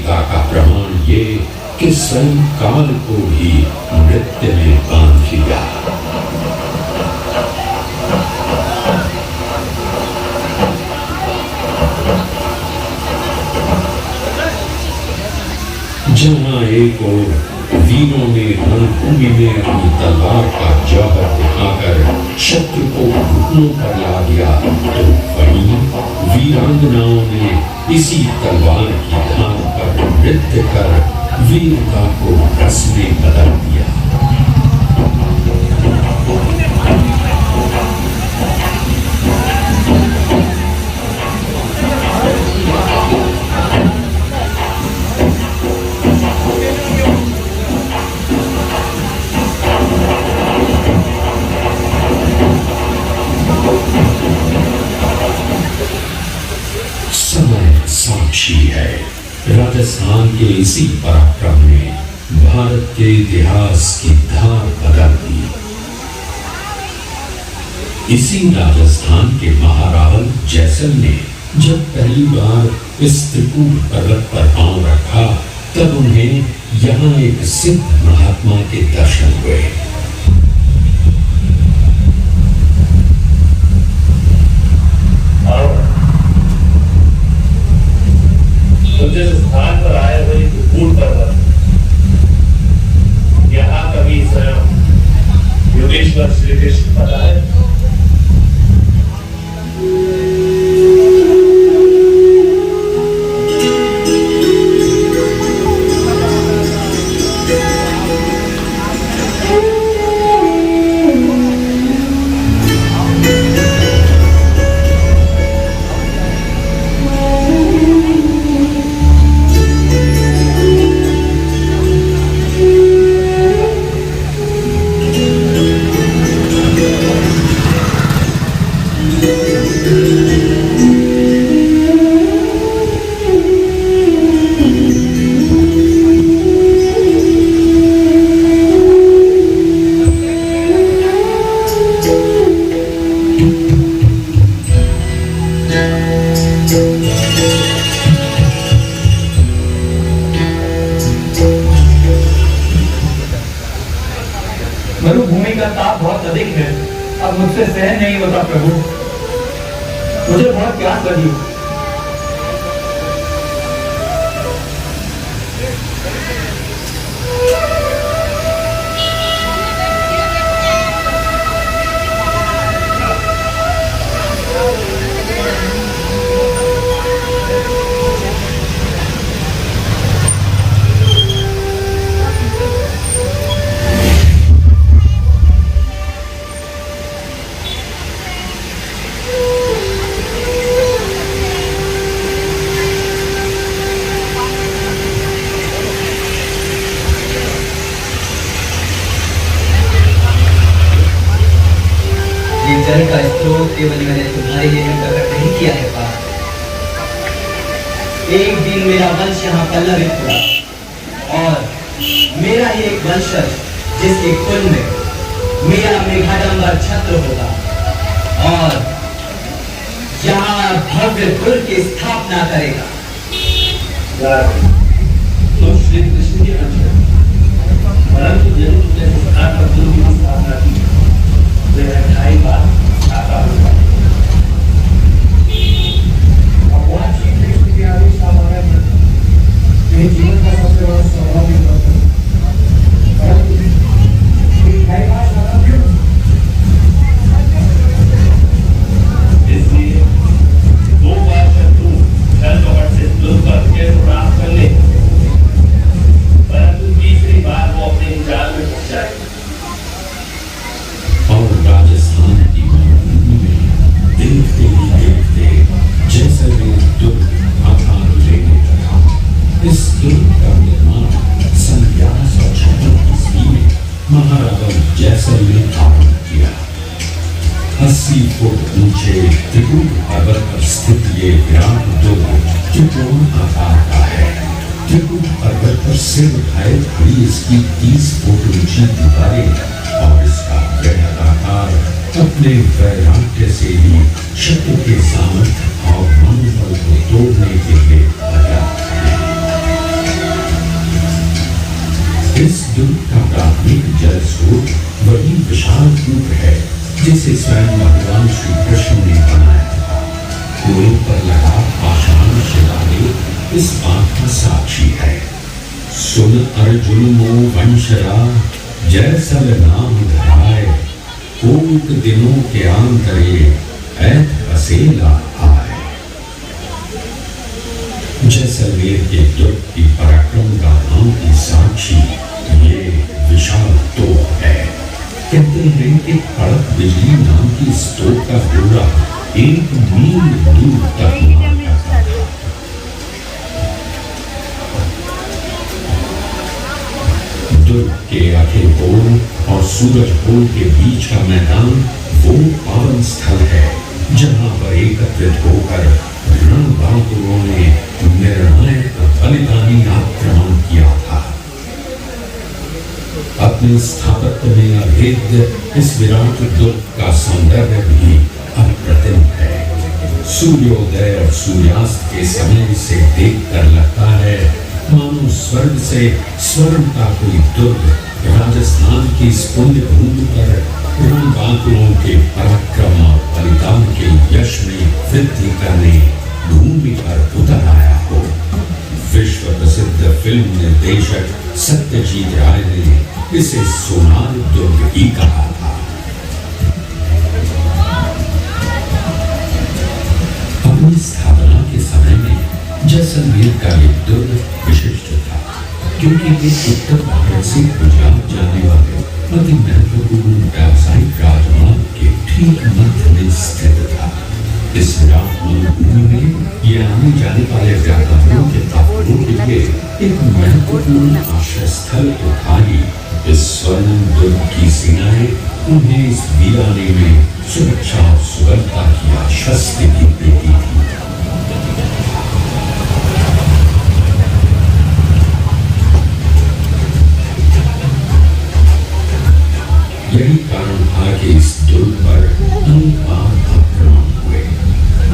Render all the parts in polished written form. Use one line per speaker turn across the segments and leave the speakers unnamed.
वीरता का प्रमाण ये कि स्वयं काल को भी नृत्य में बांध लिया। जहां एक और वीरों ने रणभूमि में अपनी तलवार का जौहर दिखाकर शत्रु को घुटनों पर ला दिया, तो वहीं वीरांगनाओं ने इसी तलवार की धार पर नृत्य कर वीरता को रस में बदल दिया। साक्षी है, राजस्थान के इसी पराक्रम ने भारत के इतिहास की धार बदल दी। इसी राजस्थान के महारावल जैसल ने जब पहली बार इस त्रिकूट पर्वत पर पांव रखा, तब उन्हें यहाँ एक सिद्ध महात्मा के दर्शन हुए।
जिस स्थान पर आए हुए त्रिकूट पर्वत, यहाँ कभी स्वयं योगेश्वर श्री कृष्ण पधारे।
मरुभूमि का ताप बहुत अधिक है, अब मुझसे सहन नहीं होता प्रभु, मुझे बहुत प्यास लगी।
जल का स्रोत केवल मैंने तुम्हारे लिए प्रकट नहीं किया है पाप। एक दिन मेरा वंश यहाँ पल्लवित हुआ और मेरा ही एक वंशज जिसके कुल में मेरा मेघाडंबर छत्र होगा और यहाँ भव्य कुल की स्थापना करेगा।
तो श्री कृष्ण के अंश परंतु जरूर जैसे स्थान पर गुरु की स्थापना की, ढाई बार आता होगा। अब वहाँ श्री कृष्ण के आदेश का हमारा जीवन का सबसे बड़ा स्वाभाविक है, परंतु ढाई बार आता क्यों? इसलिए दो बार शत्रु जल कपट से दुर्ग करके प्राप्त कर ले, परंतु तीसरी बार वो अपने जाल में फंस जाए।
और राजस्थान की रणभूमि में देखते ही देखते जैसलमेर दुर्ग आकार लेने लगा। इस दुर्ग का निर्माण सन 1156 ईस्वी में महारावल जैसल ने आरंभ किया। 80 फुट ऊंचे त्रिकूट पर्वत पर स्थित ये विराट दुर्ग त्रिकोण आकार का है। त्रिकूट पर्वत पर सिर उठाए खड़ी इसकी 30 फुट ऊंची दीवारें और इसका आकार अपने वैराग्य से ही शत्रु के सामर्थ्य और मनोबल को तोड़ने के लिए पर्याप्त है। जिसे स्वयं भगवान श्री कृष्ण ने बनाया था। कुएं पर लगा पाषाण शिलालेख इस बात का साक्षी है। सुन अर्जुन मो वंशरा, जैसल नाम धराए, कोट दिनों के आंतरे ऐत बसेला आए। जैसलमेर के दुर्ग की पराक्रम गाथाओं की साक्षी ये विशाल तोप है। कहते हैं कि कड़क बिजली नाम की इस तोप का गोला 1 मील दूर तक मार करता था। दुर्ग के अखिल पोल और सूरज पोल के बीच का मैदान वो पावन स्थल है जहां पर एकत्रित होकर रणबांकुरों ने निर्णायक बलिदानी आक्रमण किया था। अपने स्थापत्य में अभेद्य इस विराट दुर्ग का सौंदर्य भी अप्रतिम है। सूर्योदय और सूर्यास्त के समय से देखकर लगता है मानो स्वर्ग से स्वर्ण का कोई दुर्ग राजस्थान की इस पुण्य भूमि पर रणबांकुरों के पराक्रम और बलिदान के यश में वृद्धि करने भूमि पर उतर आया हो। विश्व प्रसिद्ध फिल्म निर्देशक सत्यजीत राय ने इसे सोनार दुर्ग ही कहा था। अपनी स्थापना के समय में जैसलमेर का ये दुर्ग विशिष्ट था क्योंकि ये उत्तर भारत से गुजरात जाने वाले अति महत्वपूर्ण व्यावसायिक राजमार्ग के ठीक मध्य में स्थित था। इस विराट भूमि में ये आने जाने वाले व्यापारियों के तापुरों के लिए एक महत्वपूर्ण आश्रय स्थल तो था ही। इस स्वर्ण दुर्ग की सेनाएं उन्हें इस वीराने में सुरक्षा और सुगमता की आश्वस्ति भी देती थी। यही कारण था कि इस दुर्ग पर अनेक बार आक्रमण हुए।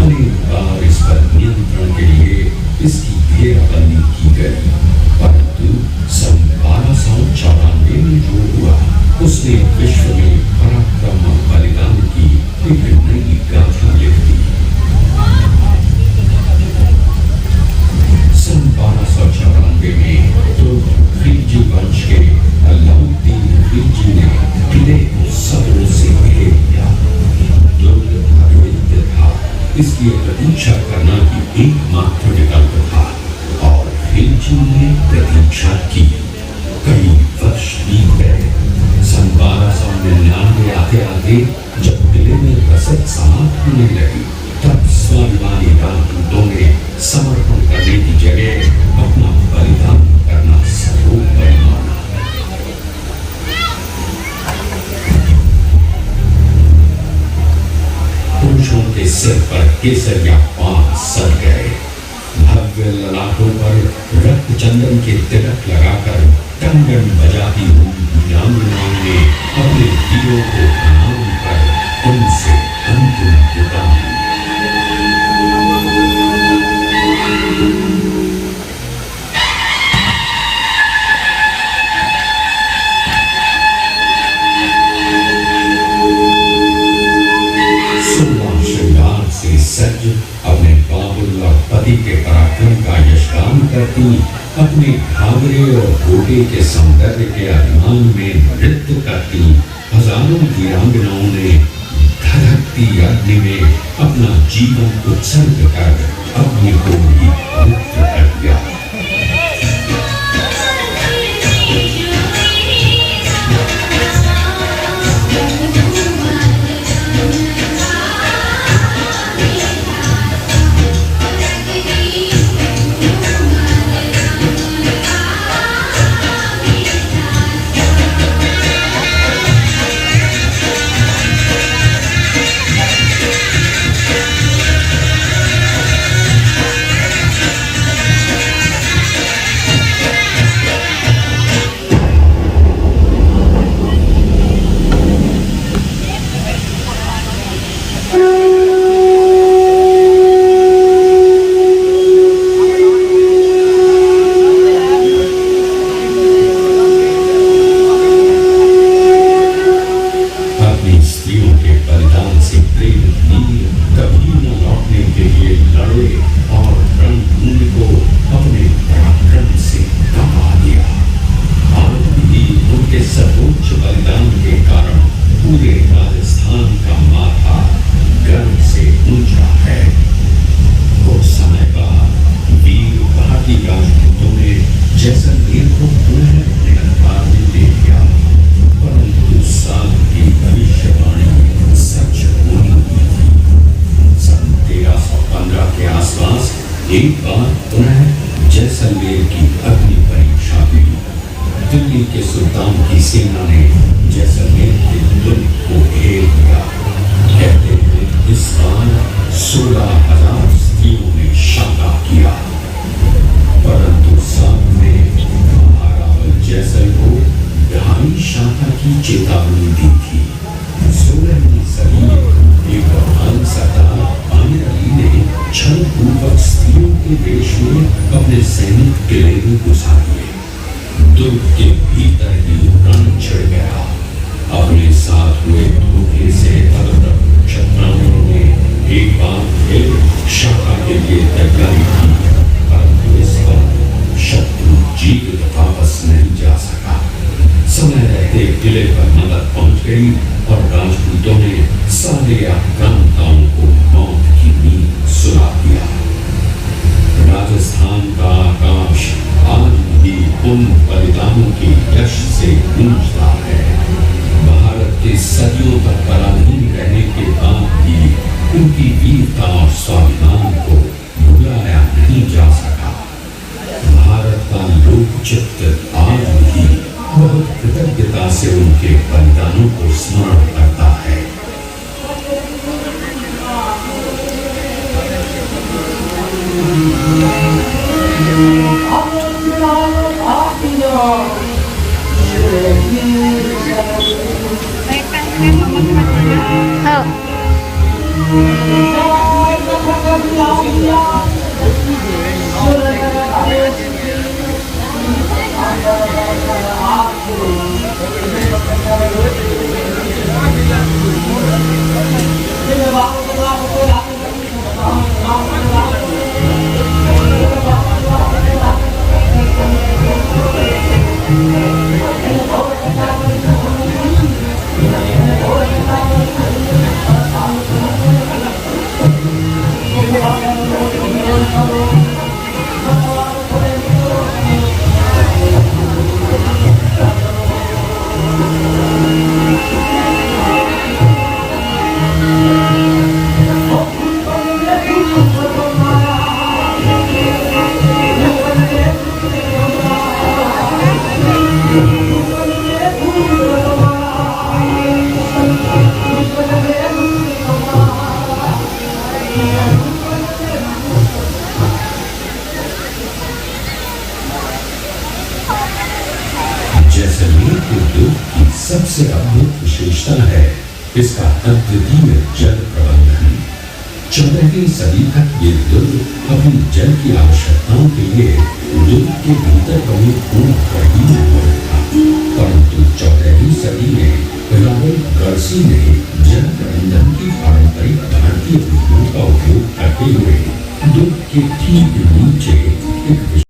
अनेक बार इस पर नियंत्रण के लिए इसकी घेराबंदी की गई, परंतु सन 1294 में जो हुआ उसने विश्व में पराक्रम और बलिदान की एक नई गाथा लिख दी। सन 1294 में दुर्ग खिलजी वंश के अलाउद्दीन खिलजी ने किले को सबरों से घेर लिया। दुर्ग अद्वितीय था, इसकी प्रतीक्षा करना ही एकमात्र विकल्प था और खिलजी ने प्रतीक्षा की। कई वर्ष बीत गए। सन 1299 आते आते जब किले में रसद समाप्त होने लगी तब स्वाभिमानी राजपूतों ने समर्पण करने की जगह अपना बलिदान करना सर्वोपरि माना। पुरुषों के सिर पर केसरिया पांच सर गए। भव्य ललाटों पर रक्त चंदन के तिलक लगाकर कंगन बजाती हुई वीरांगनाओं ने अपने वीरों को प्रणाम कर उनसे अंतिम विदा ली। सज अपने बाबुल और पति के पराक्रम का यशगान करती, अपने घाघरे और घोटे के सौंदर्य के अभिमान में नृत्य करती हजारों वीरांगनाओं ने धधकती अग्नि में अपना जीवन उत्सर्ग कर अग्नि को भी पवित्र कर दिया। एक बार पुनः जैसलमेर की अग्नि परीक्षा हुई। दिल्ली के सुल्तान की सेना ने जैसलमेर के दुर्ग को घेर लिया। कहते हैं इस बार 16,000 स्त्रियों ने शाका किया, परंतु सामने महारावल जैसल को ढाई शाका की चेतावनी दी थी। 16वीं सदी में एक महान सरदार आमिर अली ने छलपूर्वक स्त्रियों के वेश में अपने सैनिक किले में घुसा दिए। दुर्ग के भीतर ही रण छिड़ गया। अपने साथ हुए धोखे से क्षत्रियों ने एक बार फिर शाका के लिए तैयारी की, परंतु इस पर शत्रु जीवित वापस नहीं जा सका। समय रहते किले पर मदद पहुंच गई और राजपूतों ने सारे आक्रांताओं को मौत की नींद सुला दिया। राजस्थान का आकाश आज भी उन बलिदानों के यश से गूंजता है। भारत के सदियों तक पराधीन रहने के बाद भी उनकी वीरता और स्वाभिमान को भुलाया नहीं जा सका। भारत का लोकचित्र आज भी बहुत कृतज्ञता से उनके बलिदानों को स्मरण करता है। जैसलमेर के दुर्ग की सबसे अद्भुत विशेषता है इसका अद्वितीय जल प्रबंधन। 14वीं सदी तक ये दुर्ग अपनी जल की आवश्यकताओं के लिए दुर्ग के भीतर बने कुएं पर ही निर्भर था, परंतु 14वीं सदी में रॉबर्ट गर्सी ने जल प्रबंधन की पारंपरिक भारतीय विधियों का उपयोग करते हुए दुर्ग के ठीक नीचे एक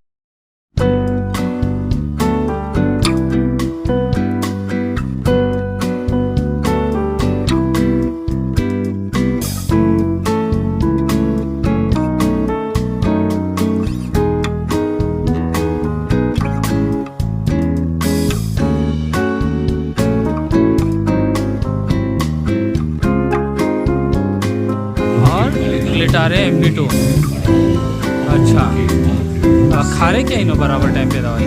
गिटारे MD2 अच्छा खारे क्या इनो बराबर टाइम पे दवाई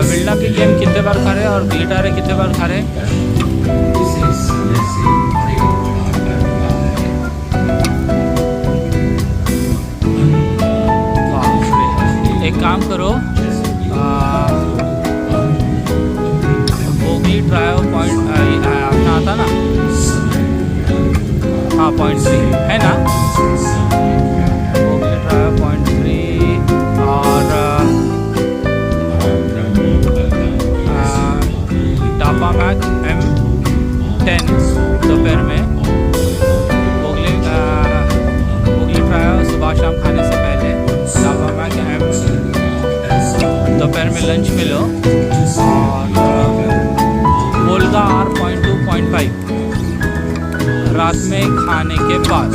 विल्डा की गेम कितने बार खारे और गिटारे कितने बार खारे? एक काम करो बोगी ट्रायो पॉइंट अपना आता ना, हाँ 0.3 है ना, बोगी ट्रायो 0.3 और डापा मैक M10 दोपहर में बोगली ट्रायो सुबह शाम खाने से पहले, डापा मैक M दोपहर में लंच में लो, और वोल्गा R 0.2 0.5 रात में खाने के बाद।